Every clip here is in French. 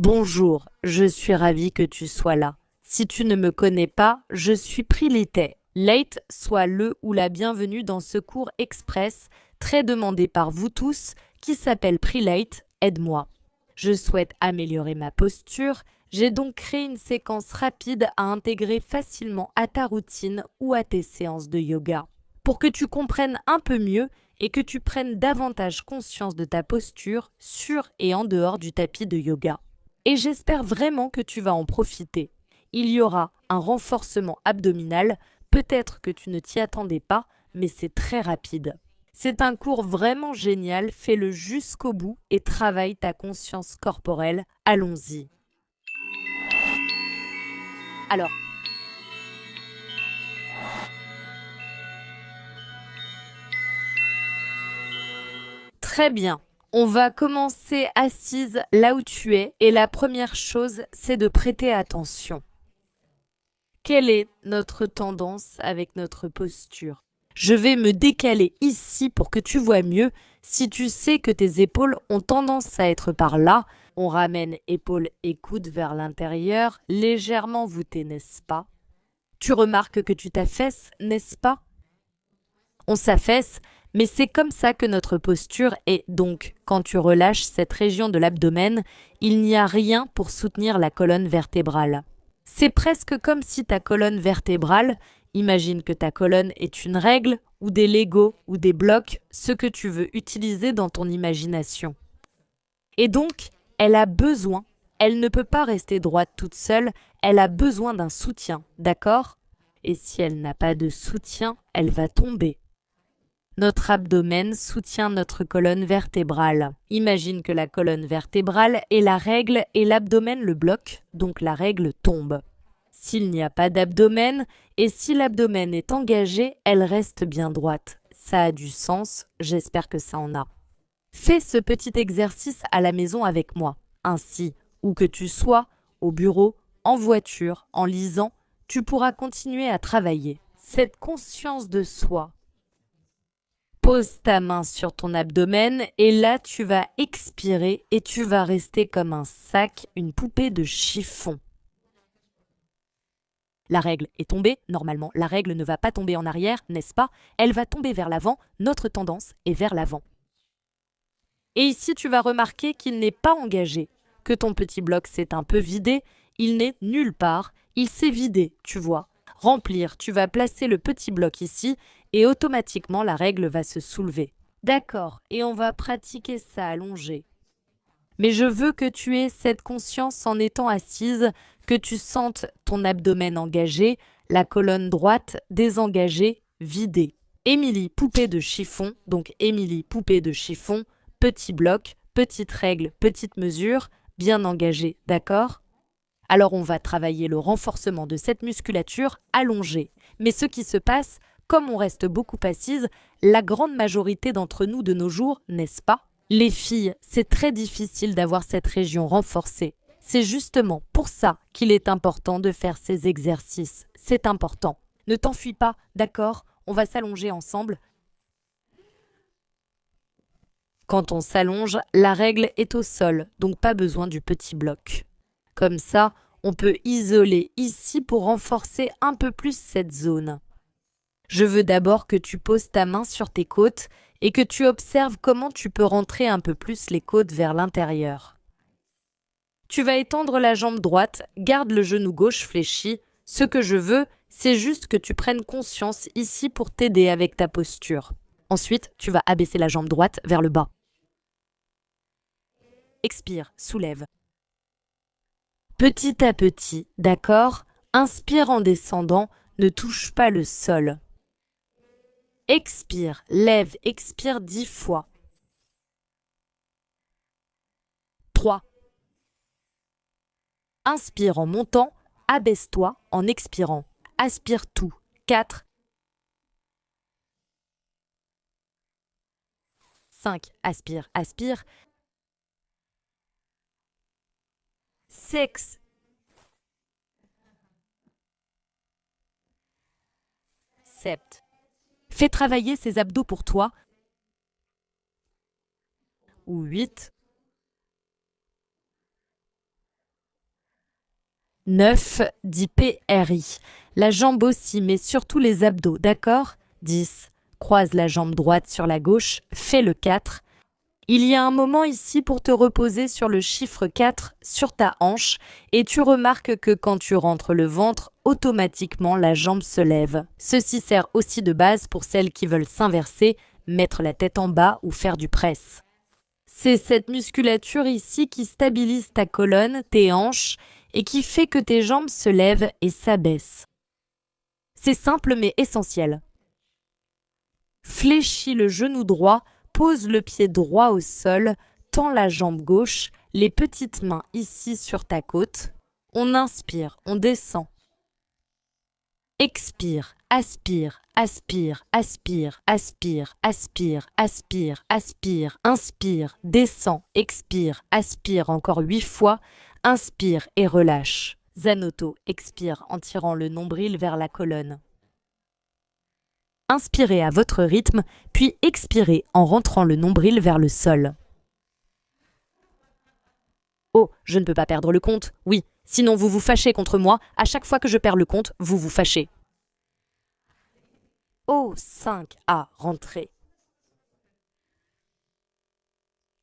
Bonjour, je suis ravie que tu sois là. Si tu ne me connais pas, je suis Prilete. Late soit le ou la bienvenue dans ce cours express très demandé par vous tous qui s'appelle Prilate, aide-moi. Je souhaite améliorer ma posture, j'ai donc créé une séquence rapide à intégrer facilement à ta routine ou à tes séances de yoga. Pour que tu comprennes un peu mieux et que tu prennes davantage conscience de ta posture sur et en dehors du tapis de yoga. Et j'espère vraiment que tu vas en profiter. Il y aura un renforcement abdominal, peut-être que tu ne t'y attendais pas, mais c'est très rapide. C'est un cours vraiment génial, fais-le jusqu'au bout et travaille ta conscience corporelle. Allons-y. Alors, très bien. On va commencer assise là où tu es et la première chose, c'est de prêter attention. Quelle est notre tendance avec notre posture? Je vais me décaler ici pour que tu vois mieux. Si tu sais que tes épaules ont tendance à être par là, on ramène épaules et coudes vers l'intérieur, légèrement voûtés, n'est-ce pas? Tu remarques que tu t'affaisses, n'est-ce pas? On s'affaisse, mais c'est comme ça que notre posture est. Donc, quand tu relâches cette région de l'abdomen, il n'y a rien pour soutenir la colonne vertébrale. C'est presque comme si ta colonne vertébrale, imagine que ta colonne est une règle ou des Legos ou des blocs, ce que tu veux utiliser dans ton imagination. Et donc, elle a besoin, elle ne peut pas rester droite toute seule, elle a besoin d'un soutien, d'accord? Et si elle n'a pas de soutien, elle va tomber. Notre abdomen soutient notre colonne vertébrale. Imagine que la colonne vertébrale est la règle et l'abdomen le bloque, donc la règle tombe. S'il n'y a pas d'abdomen et si l'abdomen est engagé, elle reste bien droite. Ça a du sens, j'espère que ça en a. Fais ce petit exercice à la maison avec moi. Ainsi, où que tu sois, au bureau, en voiture, en lisant, tu pourras continuer à travailler. Cette conscience de soi. Pose ta main sur ton abdomen et là tu vas expirer et tu vas rester comme un sac, une poupée de chiffon. La règle est tombée, normalement la règle ne va pas tomber en arrière, n'est-ce pas? Elle va tomber vers l'avant, notre tendance est vers l'avant. Et ici tu vas remarquer qu'il n'est pas engagé, que ton petit bloc s'est un peu vidé, il n'est nulle part, il s'est vidé, tu vois. Remplir, tu vas placer le petit bloc ici et automatiquement la règle va se soulever. D'accord, et on va pratiquer ça allongé. Mais je veux que tu aies cette conscience en étant assise, que tu sentes ton abdomen engagé, la colonne droite désengagée, vidée. Émilie, poupée de chiffon, donc Émilie, poupée de chiffon, petit bloc, petite règle, petite mesure, bien engagée, d'accord? Alors on va travailler le renforcement de cette musculature allongée. Mais ce qui se passe, comme on reste beaucoup assise, la grande majorité d'entre nous de nos jours, n'est-ce pas? Les filles, c'est très difficile d'avoir cette région renforcée. C'est justement pour ça qu'il est important de faire ces exercices. C'est important. Ne t'enfuis pas, d'accord? On va s'allonger ensemble. Quand on s'allonge, la règle est au sol, donc pas besoin du petit bloc. Comme ça, on peut isoler ici pour renforcer un peu plus cette zone. Je veux d'abord que tu poses ta main sur tes côtes et que tu observes comment tu peux rentrer un peu plus les côtes vers l'intérieur. Tu vas étendre la jambe droite, garde le genou gauche fléchi. Ce que je veux, c'est juste que tu prennes conscience ici pour t'aider avec ta posture. Ensuite, tu vas abaisser la jambe droite vers le bas. Expire, soulève. Petit à petit, d'accord? Inspire en descendant, ne touche pas le sol. Expire, lève, expire 10 fois. 3. Inspire en montant, abaisse-toi en expirant. Aspire tout. 4. 5. Aspire, aspire. 6. 7. Fais travailler ces abdos pour toi. Ou 8. 9. Dis PRI. La jambe aussi, mais surtout les abdos, d'accord? 10. Croise la jambe droite sur la gauche, fais le 4. Il y a un moment ici pour te reposer sur le chiffre 4 sur ta hanche et tu remarques que quand tu rentres le ventre, automatiquement la jambe se lève. Ceci sert aussi de base pour celles qui veulent s'inverser, mettre la tête en bas ou faire du press. C'est cette musculature ici qui stabilise ta colonne, tes hanches et qui fait que tes jambes se lèvent et s'abaissent. C'est simple mais essentiel. Fléchis le genou droit, pose le pied droit au sol, tends la jambe gauche, les petites mains ici sur ta côte. On inspire, on descend. Expire, aspire, aspire, aspire, aspire, aspire, aspire, aspire, inspire, descend, expire, aspire encore 8 fois, inspire et relâche. Zanoto, expire en tirant le nombril vers la colonne. Inspirez à votre rythme, puis expirez en rentrant le nombril vers le sol. Oh, je ne peux pas perdre le compte. Oui, sinon vous vous fâchez contre moi. À chaque fois que je perds le compte, vous vous fâchez. Oh, 5 à rentrer.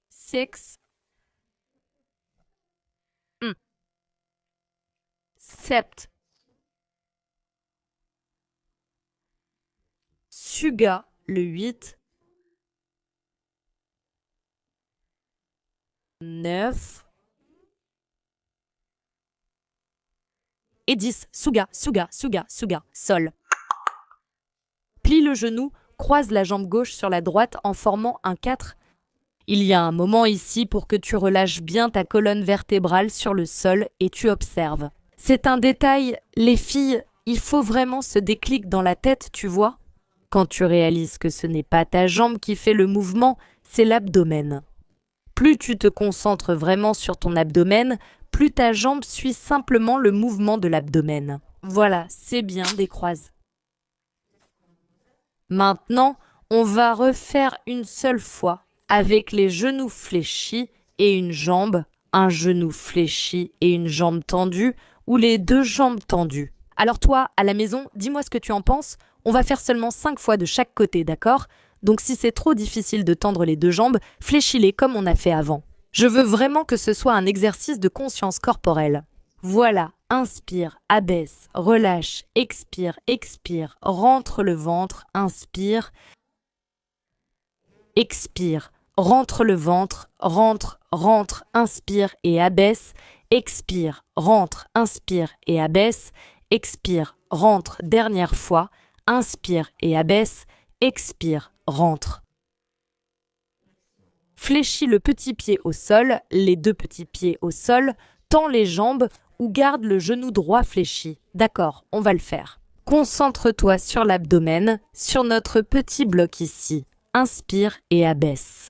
6. 7. Suga, le 8. 9. Et 10. Suga, suga, suga, suga, sol. Plie le genou, croise la jambe gauche sur la droite en formant un 4. Il y a un moment ici pour que tu relâches bien ta colonne vertébrale sur le sol et tu observes. C'est un détail, les filles, il faut vraiment ce déclic dans la tête, tu vois. Quand tu réalises que ce n'est pas ta jambe qui fait le mouvement, c'est l'abdomen. Plus tu te concentres vraiment sur ton abdomen, plus ta jambe suit simplement le mouvement de l'abdomen. Voilà, c'est bien, décroise. Maintenant, on va refaire une seule fois avec les genoux fléchis et une jambe, un genou fléchi et une jambe tendue ou les deux jambes tendues. Alors toi, à la maison, dis-moi ce que tu en penses. On va faire seulement 5 fois de chaque côté, d'accord? Donc si c'est trop difficile de tendre les deux jambes, fléchis-les comme on a fait avant. Je veux vraiment que ce soit un exercice de conscience corporelle. Voilà, inspire, abaisse, relâche, expire, expire, rentre le ventre, inspire, expire, rentre le ventre, rentre, rentre, inspire et abaisse, expire, rentre, inspire et abaisse, expire, rentre, dernière fois, inspire et abaisse, expire, rentre. Fléchis le petit pied au sol, les deux petits pieds au sol, tends les jambes ou garde le genou droit fléchi. D'accord, on va le faire. Concentre-toi sur l'abdomen, sur notre petit bloc ici. Inspire et abaisse.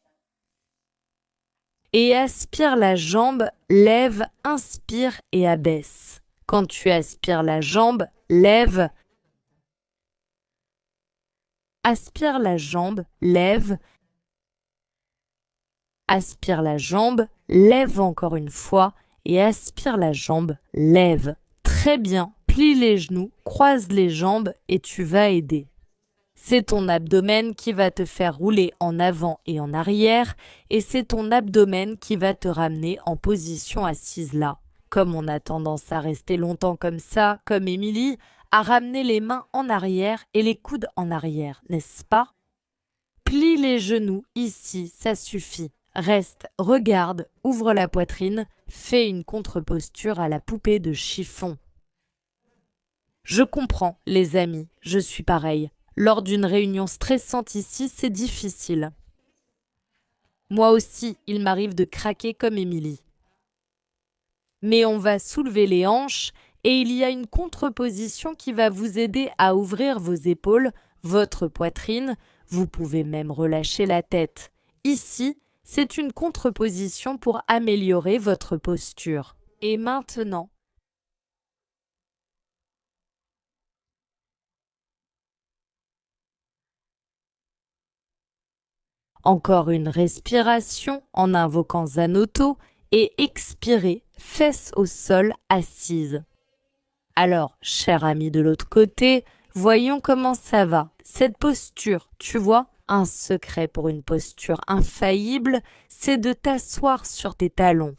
Et aspire la jambe, lève, inspire et abaisse. Quand tu aspires la jambe, lève. Aspire la jambe, lève. Aspire la jambe, lève encore une fois et aspire la jambe, lève. Très bien, plie les genoux, croise les jambes et tu vas aider. C'est ton abdomen qui va te faire rouler en avant et en arrière et c'est ton abdomen qui va te ramener en position assise là. Comme on a tendance à rester longtemps comme ça, comme Émilie, à ramener les mains en arrière et les coudes en arrière, n'est-ce pas? Plie les genoux ici, ça suffit. Reste, regarde, ouvre la poitrine, fais une contre-posture à la poupée de chiffon. Je comprends, les amis, je suis pareil. Lors d'une réunion stressante ici, c'est difficile. Moi aussi, il m'arrive de craquer comme Émilie. Mais on va soulever les hanches et il y a une contre-position qui va vous aider à ouvrir vos épaules, votre poitrine. Vous pouvez même relâcher la tête. Ici, c'est une contre-position pour améliorer votre posture. Et maintenant, encore une respiration en invoquant Zanoto et expirez, fesses au sol, assise. Alors, cher ami de l'autre côté, voyons comment ça va. Cette posture, tu vois, un secret pour une posture infaillible, c'est de t'asseoir sur tes talons.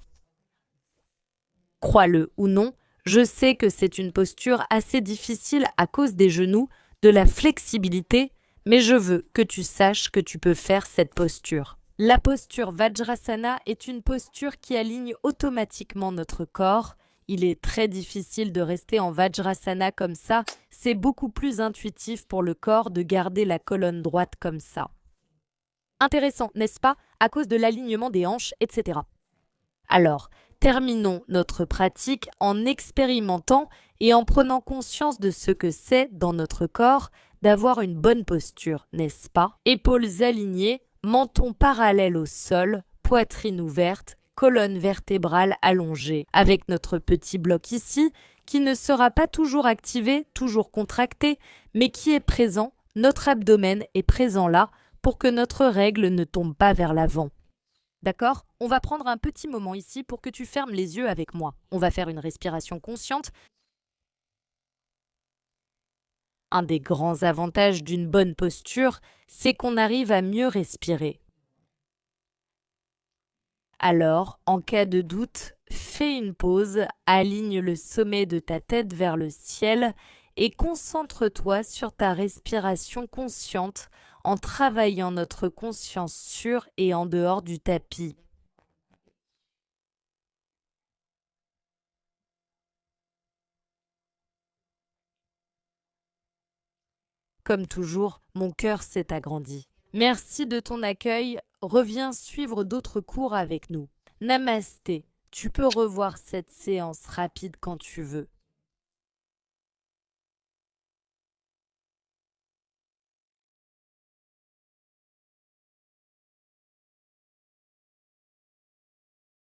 Crois-le ou non, je sais que c'est une posture assez difficile à cause des genoux, de la flexibilité, mais je veux que tu saches que tu peux faire cette posture. La posture Vajrasana est une posture qui aligne automatiquement notre corps. Il est très difficile de rester en Vajrasana comme ça, c'est beaucoup plus intuitif pour le corps de garder la colonne droite comme ça. Intéressant, n'est-ce pas, à cause de l'alignement des hanches, etc. Alors, terminons notre pratique en expérimentant et en prenant conscience de ce que c'est dans notre corps d'avoir une bonne posture, n'est-ce pas? Épaules alignées, menton parallèle au sol, poitrine ouverte, colonne vertébrale allongée, avec notre petit bloc ici, qui ne sera pas toujours activé, toujours contracté, mais qui est présent, notre abdomen est présent là, pour que notre règle ne tombe pas vers l'avant. D'accord? On va prendre un petit moment ici pour que tu fermes les yeux avec moi. On va faire une respiration consciente. Un des grands avantages d'une bonne posture, c'est qu'on arrive à mieux respirer. Alors, en cas de doute, fais une pause, aligne le sommet de ta tête vers le ciel et concentre-toi sur ta respiration consciente en travaillant notre conscience sur et en dehors du tapis. Comme toujours, mon cœur s'est agrandi. Merci de ton accueil. Reviens suivre d'autres cours avec nous. Namasté. Tu peux revoir cette séance rapide quand tu veux.